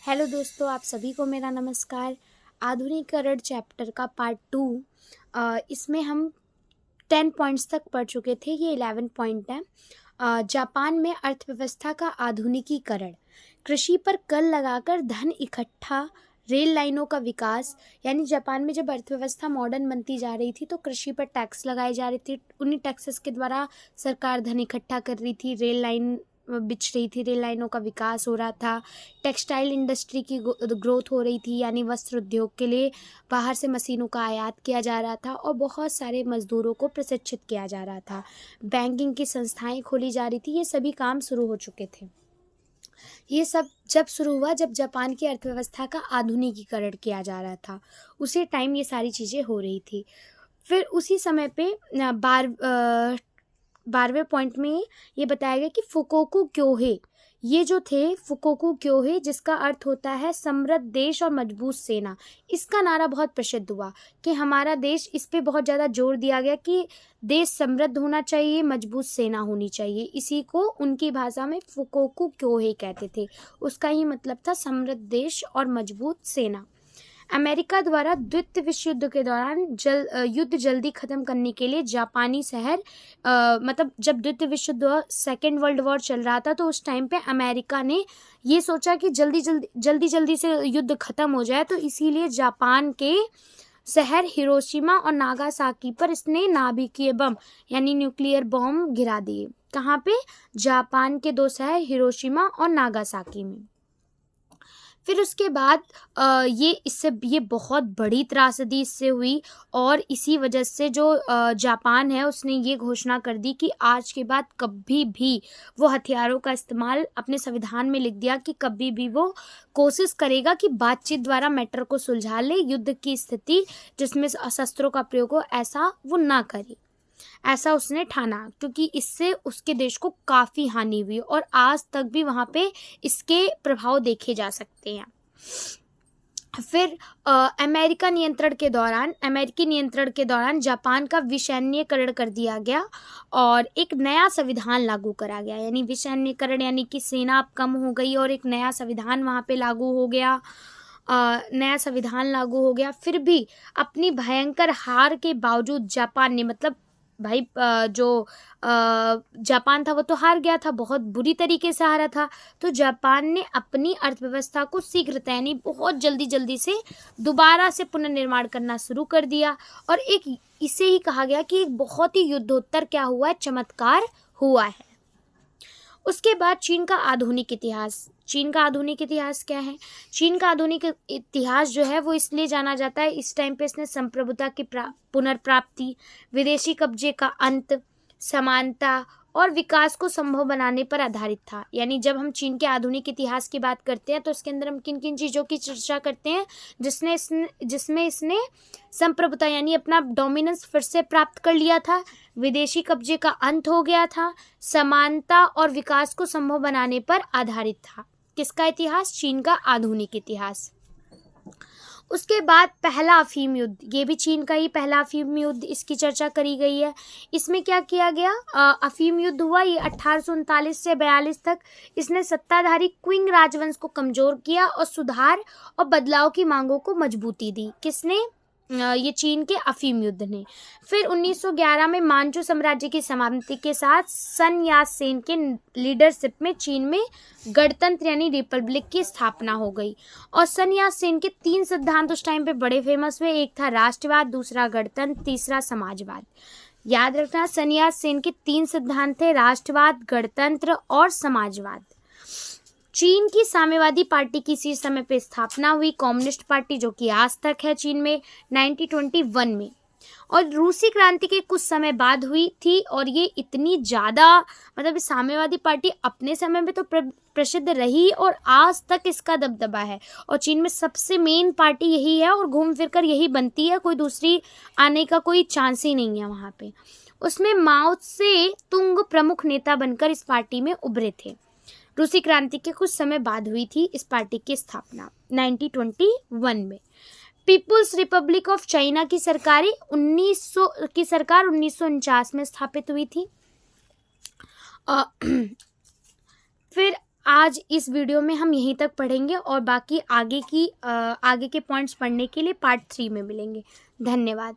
Hello दोस्तों, आप सभी को मेरा नमस्कार। आधुनिकीकरण चैप्टर का पार्ट 2, इसमें हम 10 पॉइंट्स तक पढ़ चुके थे। ये 11 पॉइंट है। जापान में अर्थव्यवस्था का आधुनिकीकरण, कृषि पर कर लगाकर धन इकट्ठा, रेल लाइनों का विकास। यानी जापान में जब अर्थव्यवस्था मॉडर्न बनती जा रही थी तो कृषि पर टैक्स लगाए जा रहे थे। उन्हीं टैक्सेस के द्वारा सरकार धन इकट्ठा कर रही थी, रेल लाइन बिछ रही थी, रेल लाइनों का विकास हो रहा था, टेक्सटाइल इंडस्ट्री की ग्रोथ हो रही थी, यानी वस्त्र उद्योग के लिए बाहर से मशीनों का आयात किया जा रहा था और बहुत सारे मजदूरों को प्रशिक्षित किया जा रहा था। बैंकिंग की संस्थाएं खोली जा रही थी। ये सभी काम शुरू हो चुके थे। ये सब जब शुरू हुआ, जब जापान की अर्थव्यवस्था का आधुनिकीकरण किया जा रहा था, उसी टाइम ये सारी चीज़ें हो रही थी। फिर उसी समय पे 12वें पॉइंट में ये बताया गया कि फुकोकू क्योहे, ये जो थे फुकोकू क्योहे, जिसका अर्थ होता है समृद्ध देश और मजबूत सेना। इसका नारा बहुत प्रसिद्ध हुआ कि हमारा देश, इस पे बहुत ज़्यादा जोर दिया गया कि देश समृद्ध होना चाहिए, मजबूत सेना होनी चाहिए। इसी को उनकी भाषा में फुकोकू क्योहे कहते थे। उसका ही मतलब था समृद्ध देश और मजबूत सेना। अमेरिका द्वारा द्वितीय विश्व युद्ध के दौरान युद्ध जल्दी खत्म करने के लिए जापानी शहर, मतलब जब द्वितीय विश्व युद्ध, सेकेंड वर्ल्ड वॉर चल रहा था, तो उस टाइम पे अमेरिका ने ये सोचा कि जल्दी से युद्ध खत्म हो जाए, तो इसीलिए जापान के शहर हिरोशिमा और नागासाकी पर इसने नाभिकीय बम यानी न्यूक्लियर बॉम्ब गिरा दिए। कहाँ पे? जापान के 2 शहर हिरोशिमा और नागासाकी में। फिर उसके बाद ये बहुत बड़ी त्रासदी इससे हुई और इसी वजह से जो जापान है उसने ये घोषणा कर दी कि आज के बाद कभी भी वो हथियारों का इस्तेमाल अपने संविधान में लिख दिया कि कभी भी वो कोशिश करेगा कि बातचीत द्वारा मैटर को सुलझा ले, युद्ध की स्थिति जिसमें शस्त्रों का प्रयोग हो ऐसा वो ना करे। ऐसा उसने ठाना, क्योंकि इससे उसके देश को काफ़ी हानि हुई और आज तक भी वहाँ पे इसके प्रभाव देखे जा सकते हैं। फिर अमेरिकी नियंत्रण के दौरान जापान का विसैन्यीकरण कर दिया गया और एक नया संविधान लागू करा गया। यानी विसैन्यीकरण यानी कि सेना अब कम हो गई और एक नया संविधान वहाँ पे लागू हो गया। फिर भी अपनी भयंकर हार के बावजूद जापान ने, मतलब भाई जो जापान था वो तो हार गया था, बहुत बुरी तरीके से हारा था, तो जापान ने अपनी अर्थव्यवस्था को शीघ्रता यानी बहुत जल्दी से दोबारा से पुनर्निर्माण करना शुरू कर दिया। और एक इसे ही कहा गया कि एक बहुत ही युद्धोत्तर क्या हुआ है, चमत्कार हुआ है। उसके बाद चीन का आधुनिक इतिहास क्या है? चीन का आधुनिक इतिहास जो है वो इसलिए जाना जाता है, इस टाइम पे इसने संप्रभुता की पुनर्प्राप्ति, विदेशी कब्जे का अंत, समानता और विकास को संभव बनाने पर आधारित था। यानी जब हम चीन के आधुनिक इतिहास की बात करते हैं तो इसके अंदर हम किन किन चीज़ों की चर्चा करते हैं जिसमें इसने संप्रभुता यानी अपना डोमिनेंस फिर से प्राप्त कर लिया था, विदेशी कब्जे का अंत हो गया था, समानता और विकास को संभव बनाने पर आधारित था। किसका इतिहास? चीन का आधुनिक इतिहास। उसके बाद पहला अफीम युद्ध, ये भी चीन का ही पहला अफीम युद्ध, इसकी चर्चा करी गई है। इसमें क्या किया गया? अफीम युद्ध हुआ, ये 1839 से 42 तक इसने सत्ताधारी क्विंग राजवंश को कमजोर किया और सुधार और बदलाव की मांगों को मजबूती दी। किसने? ये चीन के अफीम युद्ध ने। फिर 1911 में मांचू साम्राज्य की समाप्ति के साथ सन यात सेन के लीडरशिप में चीन में गणतंत्र यानी रिपब्लिक की स्थापना हो गई। और सन यात सेन के 3 सिद्धांत उस टाइम पे बड़े फेमस हुए, एक था राष्ट्रवाद, दूसरा गणतंत्र, तीसरा समाजवाद। याद रखना, सन यात सेन के 3 सिद्धांत थे, राष्ट्रवाद, गणतंत्र और समाजवाद। चीन की साम्यवादी पार्टी की इसी समय पे स्थापना हुई, कम्युनिस्ट पार्टी, जो कि आज तक है चीन में, 1921 में। और रूसी क्रांति के कुछ समय बाद हुई थी और ये इतनी ज़्यादा, मतलब साम्यवादी पार्टी अपने समय में तो प्रसिद्ध रही और आज तक इसका दबदबा है और चीन में सबसे मेन पार्टी यही है और घूम फिर कर यही बनती है, कोई दूसरी आने का कोई चांस ही नहीं है वहाँ पे। उसमें माओ से तुंग प्रमुख नेता बनकर इस पार्टी में उभरे थे। रूसी क्रांति के कुछ समय बाद हुई थी इस पार्टी की स्थापना 1921 में। पीपुल्स रिपब्लिक ऑफ चाइना की सरकार 1949 में स्थापित हुई थी। फिर आज इस वीडियो में हम यहीं तक पढ़ेंगे और बाकी आगे के पॉइंट्स पढ़ने के लिए पार्ट 3 में मिलेंगे। धन्यवाद।